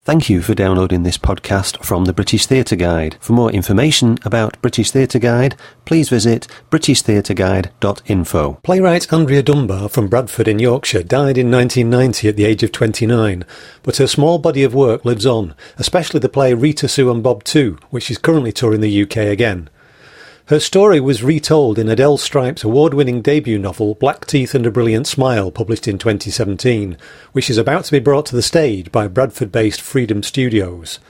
Thank you for downloading this podcast from the British Theatre Guide. For more information about British Theatre Guide, please visit britishtheatreguide.info. Playwright Andrea Dunbar from Bradford in Yorkshire died in 1990 at the age of 29, but her small body of work lives on, especially the play Rita, Sue and Bob 2, which is currently touring the UK again. Her story was retold in Adelle Stripe's award-winning debut novel Black Teeth and a Brilliant Smile, published in 2017, which is about to be brought to the stage by Bradford-based Freedom Studios.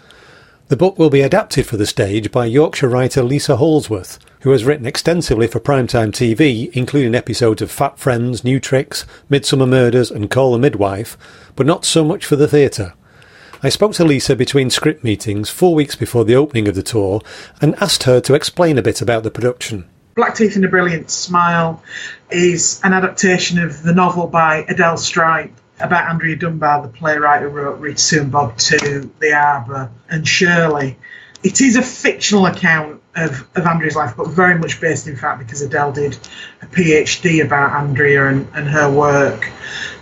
The book will be adapted for the stage by Yorkshire writer Lisa Holdsworth, who has written extensively for primetime TV, including episodes of Fat Friends, New Tricks, Midsummer Murders and Call the Midwife, but not so much for the theatre. I spoke to Lisa between script meetings 4 weeks before the opening of the tour and asked her to explain a bit about the production. Black Teeth and a Brilliant Smile is an adaptation of the novel by Adelle Stripe about Andrea Dunbar, the playwright who wrote Rita, Sue and Bob 2, The Arbour and Shirley. It is a fictional account of Andrea's life, but very much based in fact because Adele did a PhD about Andrea and her work.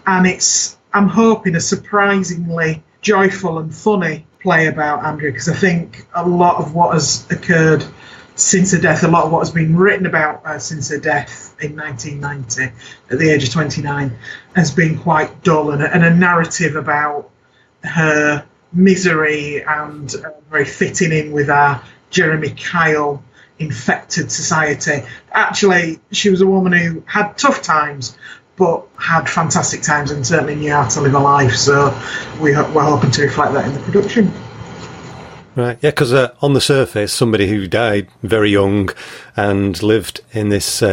And it's, I'm hoping, a surprisingly joyful and funny play about Andrea, because I think a lot of what has occurred since her death, a lot of what has been written about her since her death in 1990 at the age of 29 has been quite dull, and a narrative about her misery and very fitting in with our Jeremy Kyle infected society. Actually, she was a woman who had tough times but had fantastic times and certainly knew how to live a life. So we're hoping to reflect that in the production. Right, yeah, because on the surface, somebody who died very young and lived in this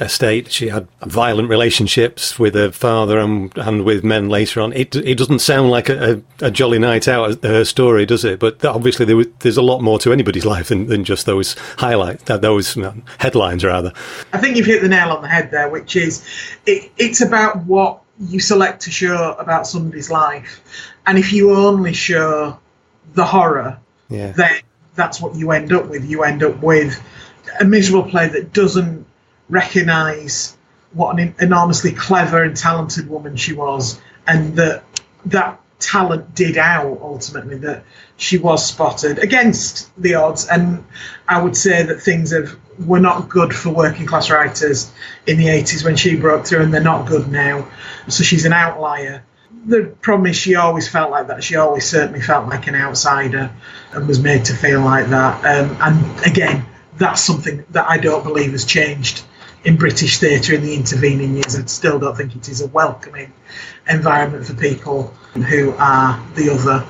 estate, she had violent relationships with her father and with men later on. It doesn't sound like a jolly night out, her story, does it? But obviously there's a lot more to anybody's life than just those highlights, those headlines, rather. I think you've hit the nail on the head there, which is it's about what you select to show about somebody's life. And if you only show the horror, then that's what you end up with. You end up with a miserable play that doesn't recognise what an enormously clever and talented woman she was, and that talent did out ultimately, that she was spotted against the odds. And I would say that things were not good for working class writers in the 80s when she broke through, and they're not good now. So she's an outlier. The problem is she always felt like that. She always certainly felt like an outsider and was made to feel like that. And again, that's something that I don't believe has changed in British theatre in the intervening years. I still don't think it is a welcoming environment for people who are the other.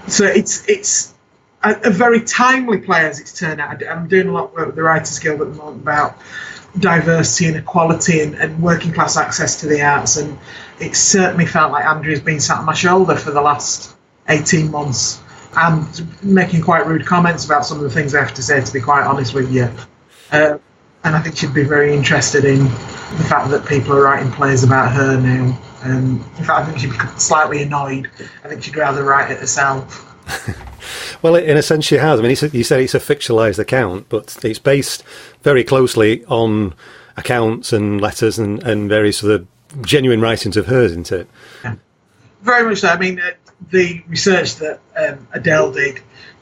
So it's a very timely play as it's turned out. I'm doing a lot of work with the Writers Guild at the moment about diversity and equality and working class access to the arts, and it certainly felt like Andrea's been sat on my shoulder for the last 18 months and making quite rude comments about some of the things I have to say, to be quite honest with you. And I think she'd be very interested in the fact that people are writing plays about her now. In fact, I think she'd be slightly annoyed. I think she'd rather write it herself. Well, in a sense she has. I mean, you said it's a fictionalised account, but it's based very closely on accounts and letters and various sort of genuine writings of hers, isn't it? Yeah. Very much so. I mean, the research that Adele did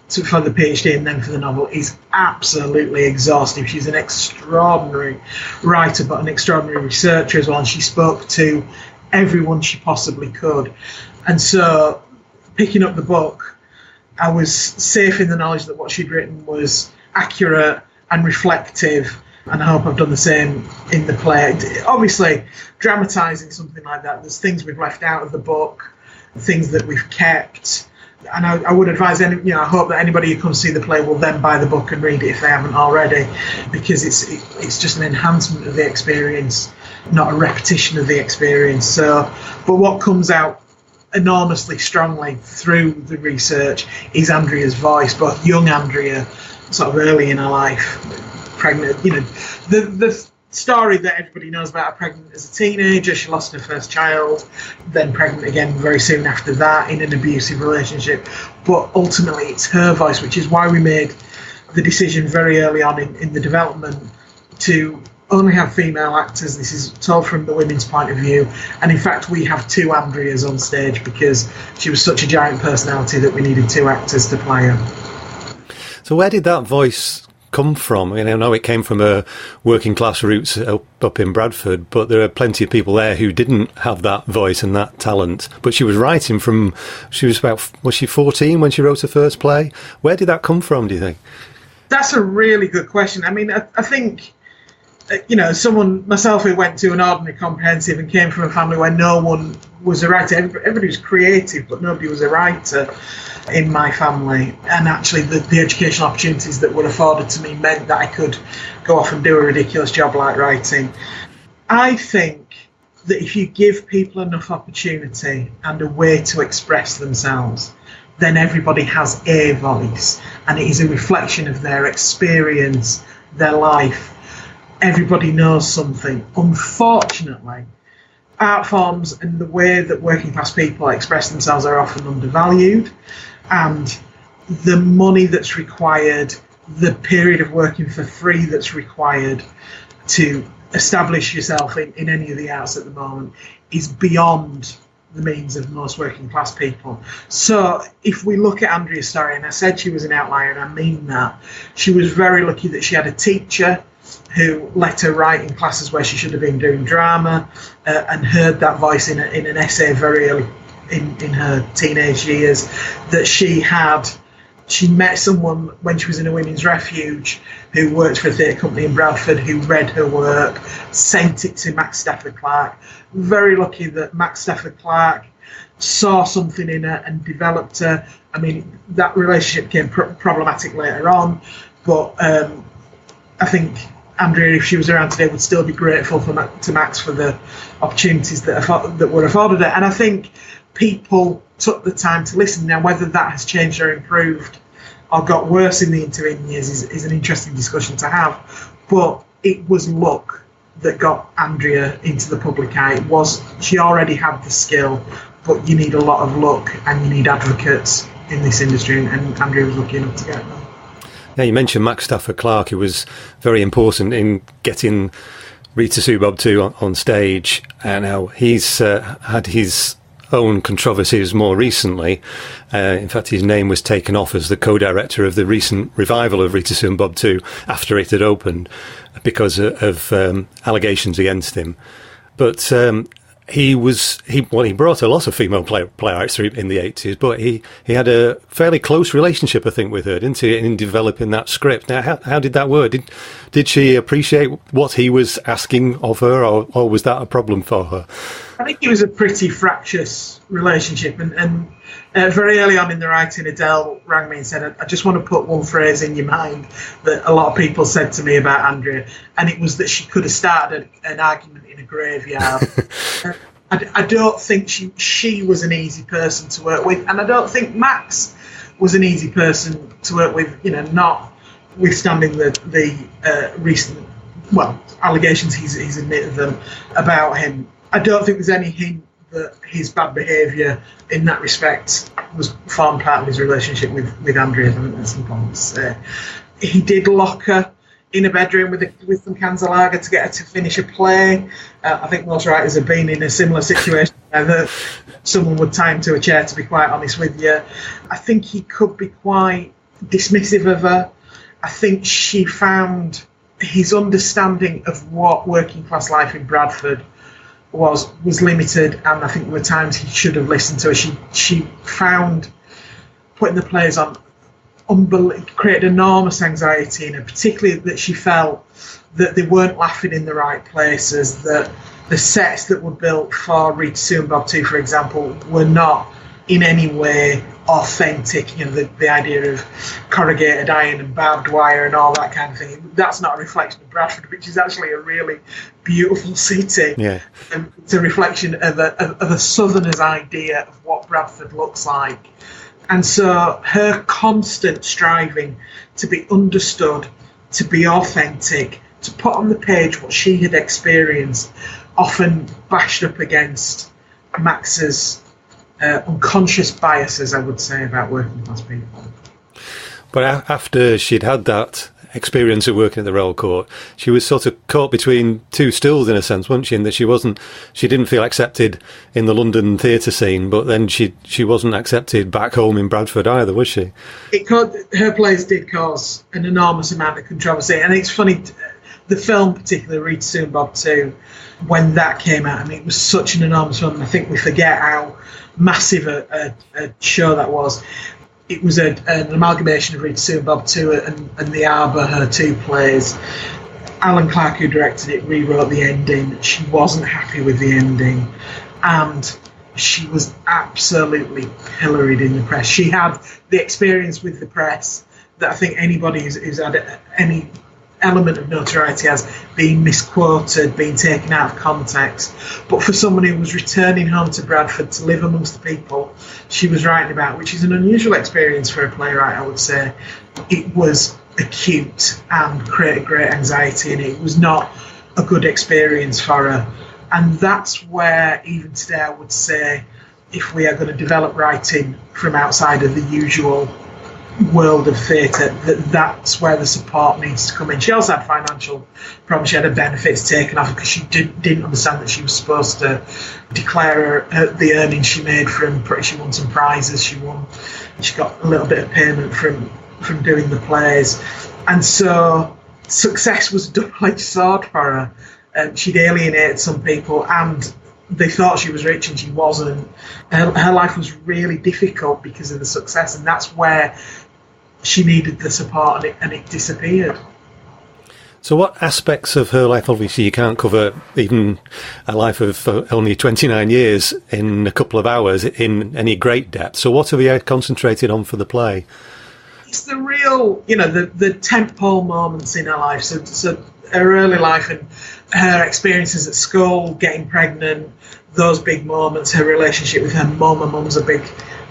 for the PhD and then for the novel is absolutely exhaustive. She's an extraordinary writer, but an extraordinary researcher as well, and she spoke to everyone she possibly could. And so, picking up the book, I was safe in the knowledge that what she'd written was accurate and reflective, and I hope I've done the same in the play. Obviously, dramatising something like that, there's things we've left out of the book, things that we've kept, and I would advise I hope that anybody who comes to see the play will then buy the book and read it if they haven't already, because it's just an enhancement of the experience, not a repetition of the experience. So, but what comes out enormously strongly through the research is Andrea's voice, both young Andrea, sort of early in her life, pregnant, the story that everybody knows about her, pregnant as a teenager, she lost her first child, then pregnant again very soon after that in an abusive relationship. But ultimately it's her voice, which is why we made the decision very early on in the development to only have female actors. This is told from the women's point of view. And in fact, we have 2 Andreas on stage because she was such a giant personality that we needed 2 actors to play her. So where did that voice come from? I mean, I know it came from her working class roots up in Bradford, but there are plenty of people there who didn't have that voice and that talent. But she was writing from, was she 14 when she wrote her first play? Where did that come from, do you think? That's a really good question. I mean, I think, someone, myself, who went to an ordinary comprehensive and came from a family where no one was a writer. Everybody was creative, but nobody was a writer in my family. And actually, the educational opportunities that were afforded to me meant that I could go off and do a ridiculous job like writing. I think that if you give people enough opportunity and a way to express themselves, then everybody has a voice, and it is a reflection of their experience, their life. Everybody knows something. Unfortunately, art forms and the way that working class people express themselves are often undervalued, and the money that's required, the period of working for free that's required to establish yourself in any of the arts at the moment is beyond the means of most working class people. So if we look at Andrea's story, and I said she was an outlier, and I mean that, she was very lucky that she had a teacher who let her write in classes where she should have been doing drama, and heard that voice in an essay very early in her teenage years, that she met someone when she was in a women's refuge who worked for a theatre company in Bradford, who read her work, sent it to Max Stafford Clark. Very lucky that Max Stafford Clark saw something in her and developed her. I mean, that relationship became problematic later on, but I think Andrea, if she was around today, would still be grateful to Max for the opportunities that were afforded her. And I think people took the time to listen. Now, whether that has changed or improved or got worse in the intervening years is an interesting discussion to have. But it was luck that got Andrea into the public eye. She already had the skill, but you need a lot of luck and you need advocates in this industry, and Andrea was lucky enough to get them. Now, you mentioned Max Stafford Clark, who was very important in getting Rita Subob 2 on stage, and now he's had his own controversies more recently. In fact, his name was taken off as the co-director of the recent revival of Rita Subob 2 after it had opened because of allegations against him. But he brought a lot of female playwrights through in the 80s, but he had a fairly close relationship, I think, with her, didn't he, in developing that script. Now, how did that work? Did she appreciate what he was asking of her, or was that a problem for her? I think it was a pretty fractious relationship, and very early on in the writing, Adele rang me and said, I just want to put one phrase in your mind that a lot of people said to me about Andrea, and it was that she could have started an argument in a graveyard. I don't think she was an easy person to work with, and I don't think Max was an easy person to work with, notwithstanding the recent allegations he's admitted them about him. I don't think there's any hint that his bad behaviour in that respect formed part of his relationship with Andrea. I think that's important to say. He did lock her in a bedroom with some cans of lager to get her to finish a play. I think most writers have been in a similar situation where someone would tie him to a chair, to be quite honest with you. I think he could be quite dismissive of her. I think she found his understanding of what working class life in Bradford was limited, and I think there were times he should have listened to her. She found putting the plays on created enormous anxiety in her, particularly that she felt that they weren't laughing in the right places, that the sets that were built for Rita Subob 2, for example, were not in any way authentic. The idea of corrugated iron and barbed wire and all that kind of thing, that's not a reflection of Bradford, which is actually a really beautiful city. Yeah. It's a reflection of a southerner's idea of what Bradford looks like. And so her constant striving to be understood, to be authentic, to put on the page what she had experienced, often bashed up against Max's unconscious biases, I would say, about working class people. But after she'd had that experience of working at the Royal Court, she was sort of caught between two stools in a sense, wasn't she? In that she didn't feel accepted in the London theatre scene, but then she wasn't accepted back home in Bradford either, was she? Her plays did cause an enormous amount of controversy, and it's funny, the film, particularly Rita Soon Bob 2, when that came out, I mean, it was such an enormous film, and I think we forget how massive a show that was. It was an amalgamation of Rita Soon Bob 2 and The Arbour, her two plays. Alan Clark, who directed it, rewrote the ending. She wasn't happy with the ending, and she was absolutely pilloried in the press. She had the experience with the press that I think anybody who's had any element of notoriety has, been misquoted, being taken out of context. But for someone who was returning home to Bradford to live amongst the people she was writing about, which is an unusual experience for a playwright, I would say, it was acute and created great anxiety, and it was not a good experience for her. And that's where, even today, I would say, if we are going to develop writing from outside of the usual world of theatre, that's where the support needs to come in. She also had financial problems. She had her benefits taken off because she didn't understand that she was supposed to declare the earnings she made from, she won some prizes she won. She got a little bit of payment from doing the plays, and so success was a double-edged sword for her. She'd alienated some people, and they thought she was rich and she wasn't. Her life was really difficult because of the success, and that's where she needed the support, and it disappeared. So what aspects of her life, obviously you can't cover even a life of only 29 years in a couple of hours in any great depth, so what have you concentrated on for the play? It's the real, the tentpole moments in her life, so her early life and her experiences at school, getting pregnant, those big moments, her relationship with her mum. Her mum's a big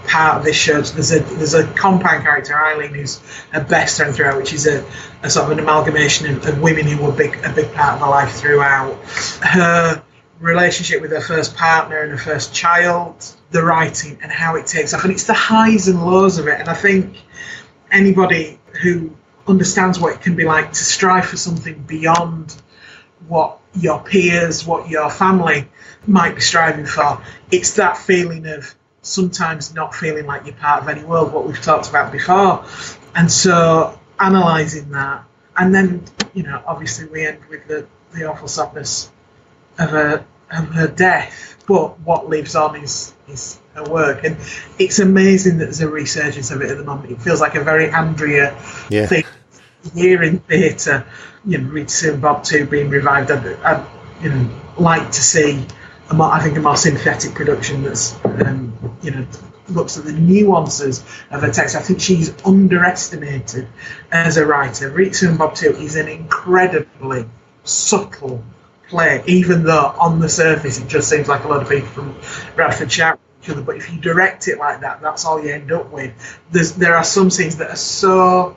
part of this show. There's a compound character, Eileen, who's her best friend throughout, which is a sort of an amalgamation of women who were a big part of her life throughout. Her relationship with her first partner and her first child, the writing and how it takes off. And it's the highs and lows of it. And I think anybody who understands what it can be like to strive for something beyond what your peers, what your family might be striving for, it's that feeling of sometimes not feeling like you're part of any world, what we've talked about before. And so analysing that, and then, obviously we end with the awful sadness of her death, but what lives on is her work. And it's amazing that there's a resurgence of it at the moment. It feels like a very Andrea thing here in theatre. Rita Soon Bob 2 being revived. I'd like to see a more sympathetic production that's looks at the nuances of her text. I think she's underestimated as a writer. Rita Soon Bob 2 is an incredibly subtle play, even though on the surface it just seems like a lot of people from Bradford shouting at each other. But if you direct it like that, that's all you end up with. There are some scenes that are so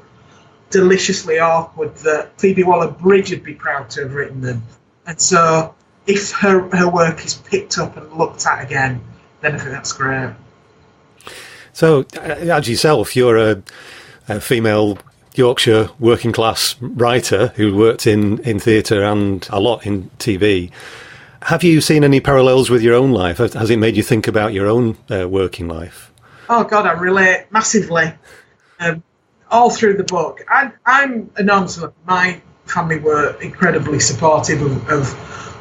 deliciously awkward that Phoebe Waller-Bridge would be proud to have written them. And so if her work is picked up and looked at again, then I think that's great. So, as yourself, you're a female Yorkshire working class writer who worked in theatre and a lot in TV. Have you seen any parallels with your own life? Has it made you think about your own working life? Oh God, I relate massively. All through the book. I'm enormously, my family were incredibly supportive of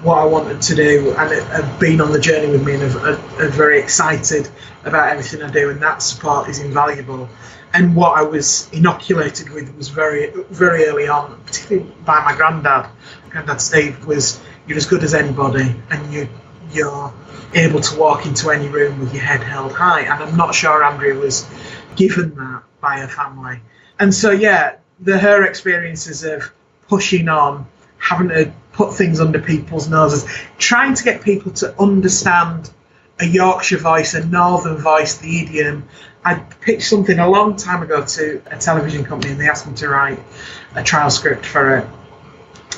what I wanted to do, and have been on the journey with me, and are very excited about everything I do, and that support is invaluable. And what I was inoculated with was very, very early on, particularly by my granddad. Granddad Steve was, you're as good as anybody, and you're able to walk into any room with your head held high. And I'm not sure Andrea was given that by her family. And so, her experiences of pushing on, having to put things under people's noses, trying to get people to understand a Yorkshire voice, a northern voice, the idiom. I pitched something a long time ago to a television company, and they asked me to write a trial script for it.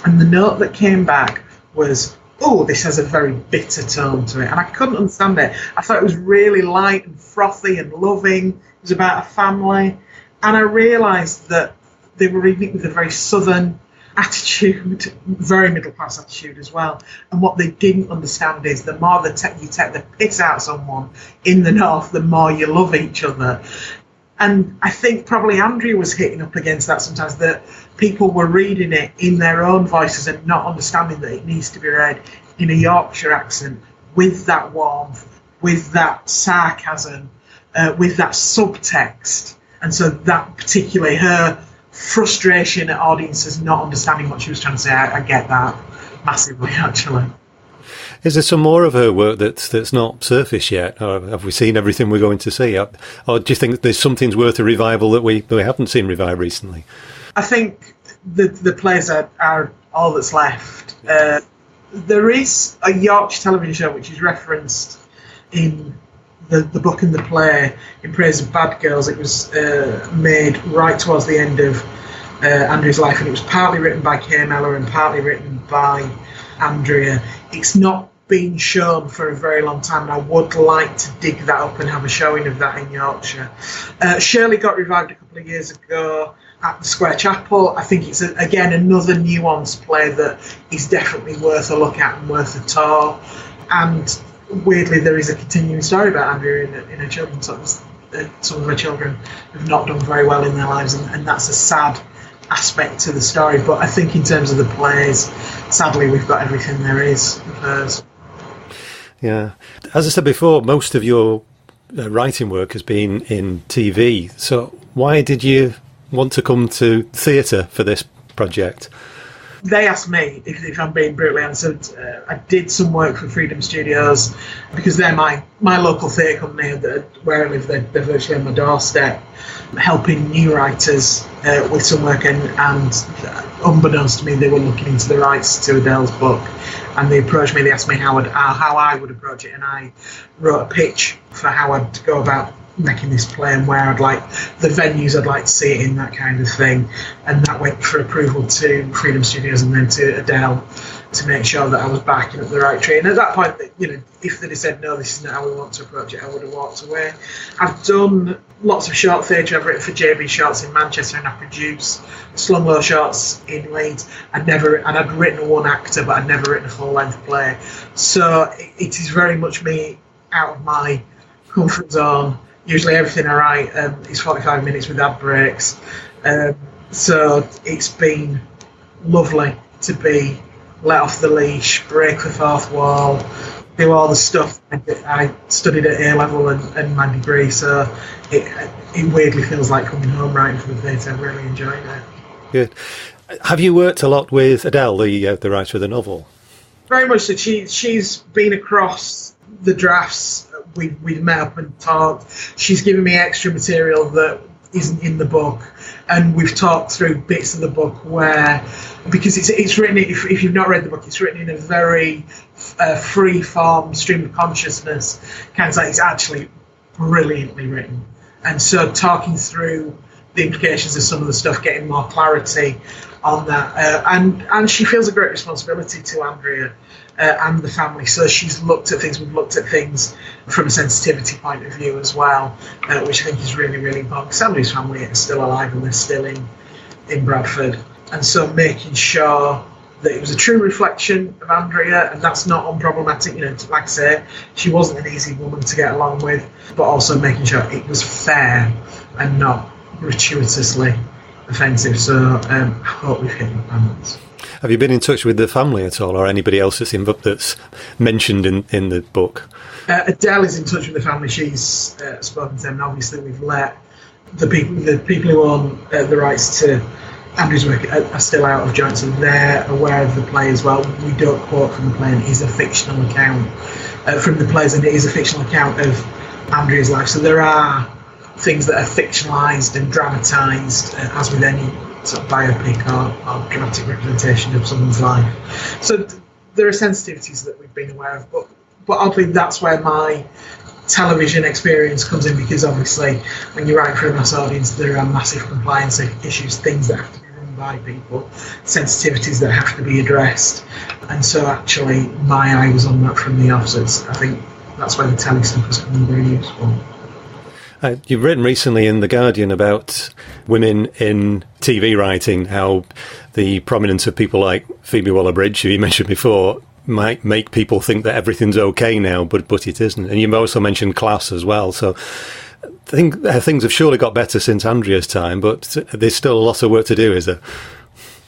And the note that came back was, oh, this has a very bitter tone to it. And I couldn't understand it. I thought it was really light and frothy and loving. It was about a family. And I realised that they were reading it with a very southern attitude, very middle class attitude as well. And what they didn't understand is the more you take the piss out of someone in the north, the more you love each other. And I think probably Andrea was hitting up against that sometimes, that people were reading it in their own voices and not understanding that it needs to be read in a Yorkshire accent, with that warmth, with that sarcasm, with that subtext. And so that particularly her frustration at audiences not understanding what she was trying to say, I get that massively, actually. Is there some more of her work that's not surfaced yet, or have we seen everything we're going to see? Or do you think there's something's worth a revival that we haven't seen revived recently? I think the plays are all that's left. There is a Yorkshire television show which is referenced in the book and the play in Praise of Bad Girls. It was made right towards the end of Andrea's life, and it was partly written by Kay Mellor and partly written by Andrea. It's not been shown for a very long time, and I would like to dig that up and have a showing of that in Yorkshire. Shirley got revived a couple of years ago at the Square Chapel. I think it's, again, another nuanced play that is definitely worth a look at and worth a tour. And weirdly, there is a continuing story about Andrea in her children's songs. Some of her children have not done very well in their lives, and that's a sad aspect to the story. But I think in terms of the plays, sadly, we've got everything there is of hers. Yeah. As I said before, most of your writing work has been in TV. So why did you want to come to theatre for this project? They asked me, if I'm being brutally honest. I did some work for Freedom Studios because they're my local theatre company. Where I live, they're virtually on my doorstep, helping new writers with some work. And unbeknownst to me, they were looking into the rights to Adele's book, and they approached me. They asked me how I would approach it, and I wrote a pitch for how I'd go about making this play and where I'd like the venues I'd like to see it in, that kind of thing. And that went for approval to Freedom Studios and then to Adele to make sure that I was backing up the right tree. And at that point, if they'd have said, no, this isn't how we want to approach it, I would have walked away. I've done lots of short theatre. I've written for JB Shorts in Manchester, and I produced Slung Low Shorts in Leeds. I'd written one actor, but I'd never written a full-length play. So it is very much me out of my comfort zone. Usually everything I write is 45 minutes with ad breaks. So it's been lovely to be let off the leash, break the fourth wall, do all the stuff I studied at A-level and my degree. So it weirdly feels like coming home writing for the theatre. I'm really enjoying it. Good. Have you worked a lot with Adele, the writer of the novel? Very much so. She's been across the drafts. We've met up and talked. She's given me extra material that isn't in the book, and we've talked through bits of the book where, because it's written, if you've not read the book, it's written in a very free form, stream of consciousness kind of thing. It's actually brilliantly written, and so talking through the implications of some of the stuff, getting more clarity on that, and she feels a great responsibility to Andrea and the family. So she's looked at things. We've looked at things from a sensitivity point of view as well, which I think is really, really important. Because Andrea's family are still alive and they're still in Bradford, and so making sure that it was a true reflection of Andrea, and that's not unproblematic. Like I say, she wasn't an easy woman to get along with, but also making sure it was fair and not gratuitously offensive. So I hope we've hit the balance. Have you been in touch with the family at all, or anybody else that's mentioned in the book? Adele is in touch with the family. She's spoken to them, and obviously we've let the people who own the rights to Andrew's work are still out of joint, so they're aware of the play as well. We don't quote from the play, and it is a fictional account from the plays, and it is a fictional account of Andrea's life. So there are things that are fictionalised and dramatised, as with any sort of biopic or dramatic representation of someone's life. So there are sensitivities that we've been aware of, but oddly that's where my television experience comes in, because obviously when you write for a mass audience there are massive compliance issues, things that have to be run by people, sensitivities that have to be addressed, and so actually my eye was on that from the off. So I think that's where the telly stuff has come very useful. You've written recently in The Guardian about women in TV writing, how the prominence of people like Phoebe Waller-Bridge, who you mentioned before, might make people think that everything's okay now, but it isn't. And you've also mentioned class as well. So I think things have surely got better since Andrea's time, but there's still a lot of work to do, is there?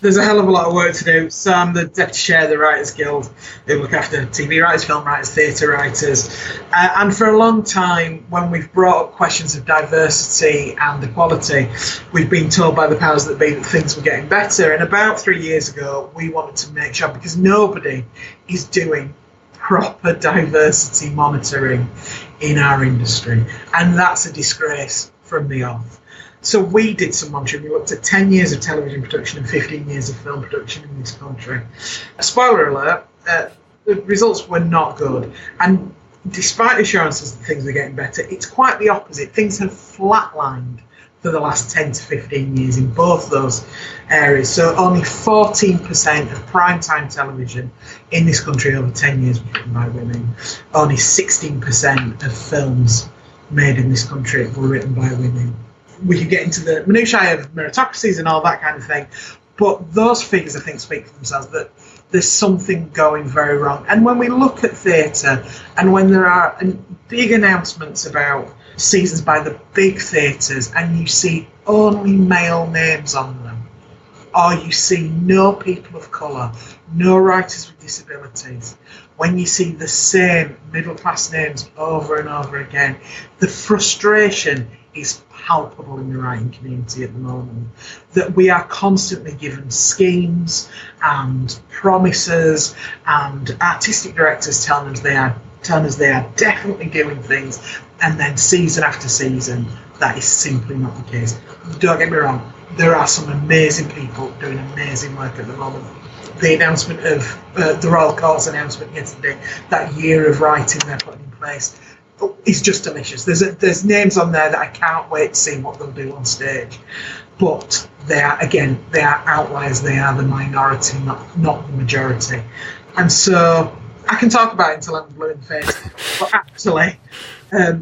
There's a hell of a lot of work to do. So I'm the deputy chair of the Writers Guild, who look after TV writers, film writers, theatre writers. And for a long time, when we've brought up questions of diversity and equality, we've been told by the powers that be that things were getting better. And about 3 years ago, we wanted to make sure, because nobody is doing proper diversity monitoring in our industry. And that's a disgrace from the off. So we did some monitoring. We looked at 10 years of television production and 15 years of film production in this country. Spoiler alert, the results were not good. And despite assurances that things are getting better, it's quite the opposite. Things have flatlined for the last 10 to 15 years in both those areas. So only 14% of primetime television in this country over 10 years was written by women. Only 16% of films made in this country were written by women. We could get into the minutiae of meritocracies and all that kind of thing, but those figures, I think, speak for themselves, that there's something going very wrong. And when we look at theatre, and when there are big announcements about seasons by the big theatres, and you see only male names on them, or you see no people of colour, no writers with disabilities, when you see the same middle-class names over and over again, the frustration is palpable in the writing community at the moment, that we are constantly given schemes and promises, and artistic directors telling us they are definitely doing things, and then season after season that is simply not the case. Don't get me wrong, there are some amazing people doing amazing work at the moment. The announcement of the Royal Court's announcement yesterday, that year of writing they're putting in place, is just delicious. There's names on there that I can't wait to see what they'll do on stage. But they are outliers. They are the minority, not the majority. And so I can talk about it until I'm blue in the face, but actually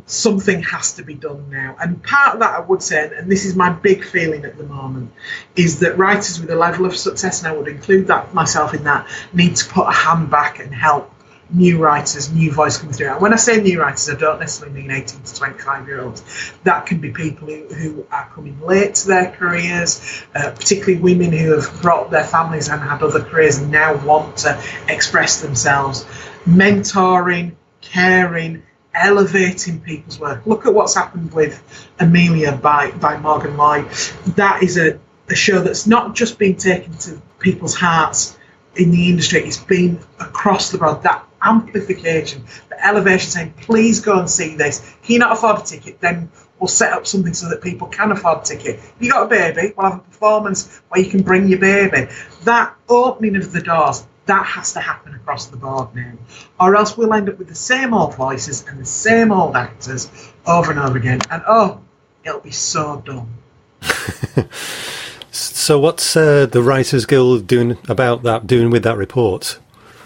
something has to be done now. And part of that, I would say, and this is my big feeling at the moment, is that writers with a level of success, and I would include that myself in that, need to put a hand back and help new writers, new voice coming through. And when I say new writers, I don't necessarily mean 18 to 25-year-olds. That can be people who are coming late to their careers, particularly women who have brought up their families and had other careers and now want to express themselves. Mentoring, caring, elevating people's work. Look at what's happened with Amelia by Morgan Lloyd. That is a show that's not just been taken to people's hearts in the industry, it's been across the board. That amplification, the elevation, saying, please go and see this. Can you not afford a ticket? Then we'll set up something so that people can afford a ticket. If you got a baby, we'll have a performance where you can bring your baby. That opening of the doors, that has to happen across the board now. Or else we'll end up with the same old voices and the same old actors over and over again. And it'll be so dumb. So what's the Writers Guild doing with that report?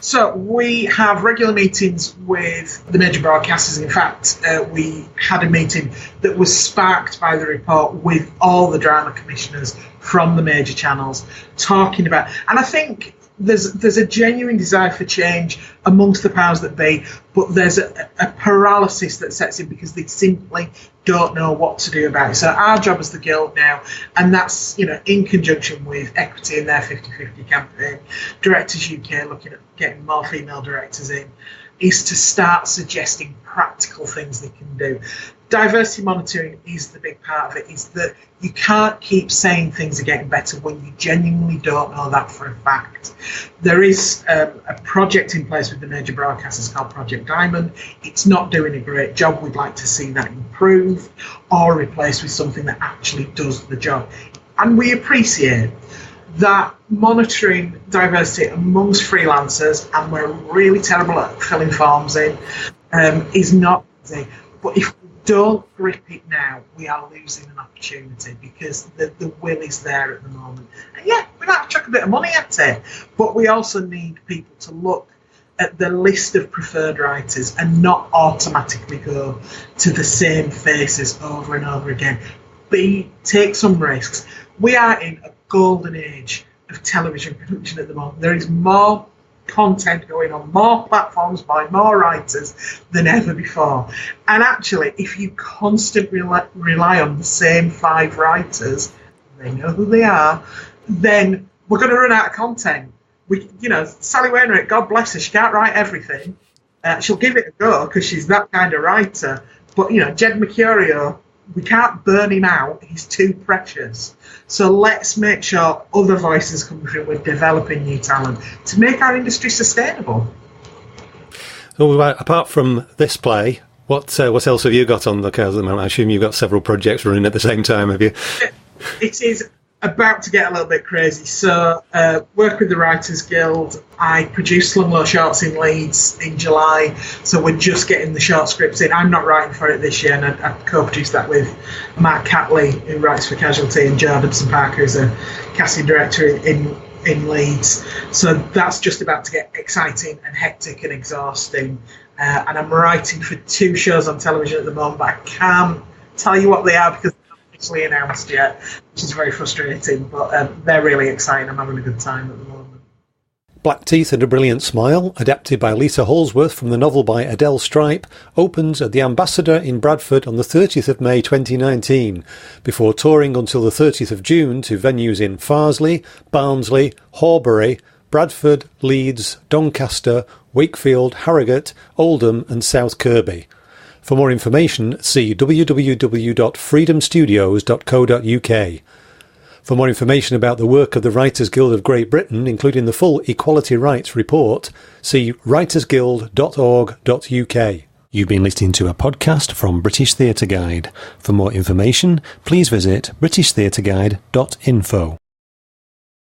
So we have regular meetings with the major broadcasters. In fact, we had a meeting that was sparked by the report with all the drama commissioners from the major channels talking about, and I think there's a genuine desire for change amongst the powers that be, but there's a paralysis that sets in because they simply don't know what to do about it. So our job as the Guild now, and that's in conjunction with Equity and their 50/50 campaign, Directors UK looking at getting more female directors in, is to start suggesting practical things they can do. Diversity monitoring is the big part of it, is that you can't keep saying things are getting better when you genuinely don't know that for a fact. There is a project in place with the major broadcasters called Project Diamond. It's not doing a great job. We'd like to see that improved or replaced with something that actually does the job. And we appreciate that monitoring diversity amongst freelancers, and we're really terrible at filling forms in, is not easy. But if we don't grip it now, we are losing an opportunity, because the will is there at the moment. And yeah, we might chuck a bit of money at it, but we also need people to look at the list of preferred writers and not automatically go to the same faces over and over again. Take some risks. We are in a golden age of television production at the moment. There is more content going on, more platforms by more writers than ever before. And actually, if you constantly rely on the same 5 writers, they know who they are, then we're going to run out of content. Sally Wainwright, God bless her, she can't write everything. She'll give it a go because she's that kind of writer. But, Jed Mercurio, we can't burn him out. He's too precious. So let's make sure other voices come through. We're developing new talent to make our industry sustainable. So, apart from this play, what else have you got on the cards at the moment? I assume you've got several projects running at the same time, have you? It is about to get a little bit crazy. So, work with the Writers Guild. I produced Slum Low Shorts in Leeds in July, so we're just getting the short scripts in. I'm not writing for it this year, and I co-produced that with Mark Catley, who writes for Casualty, and Joe Dodson-Parker, who's a casting director in Leeds. So that's just about to get exciting and hectic and exhausting. And I'm writing for 2 shows on television at the moment, but I can't tell you what they are because announced yet, which is very frustrating, but they're really exciting. I'm having a good time at the moment. Black Teeth and a Brilliant Smile, adapted by Lisa Holdsworth from the novel by Adelle Stripe, opens at the Ambassador in Bradford on the 30th of May 2019, before touring until the 30th of June to venues in Farsley, Barnsley, Horbury, Bradford, Leeds, Doncaster, Wakefield, Harrogate, Oldham and South Kirby. For more information, see www.freedomstudios.co.uk. For more information about the work of the Writers Guild of Great Britain, including the full Equality Rights Report, see writersguild.org.uk. You've been listening to a podcast from British Theatre Guide. For more information, please visit britishtheatreguide.info.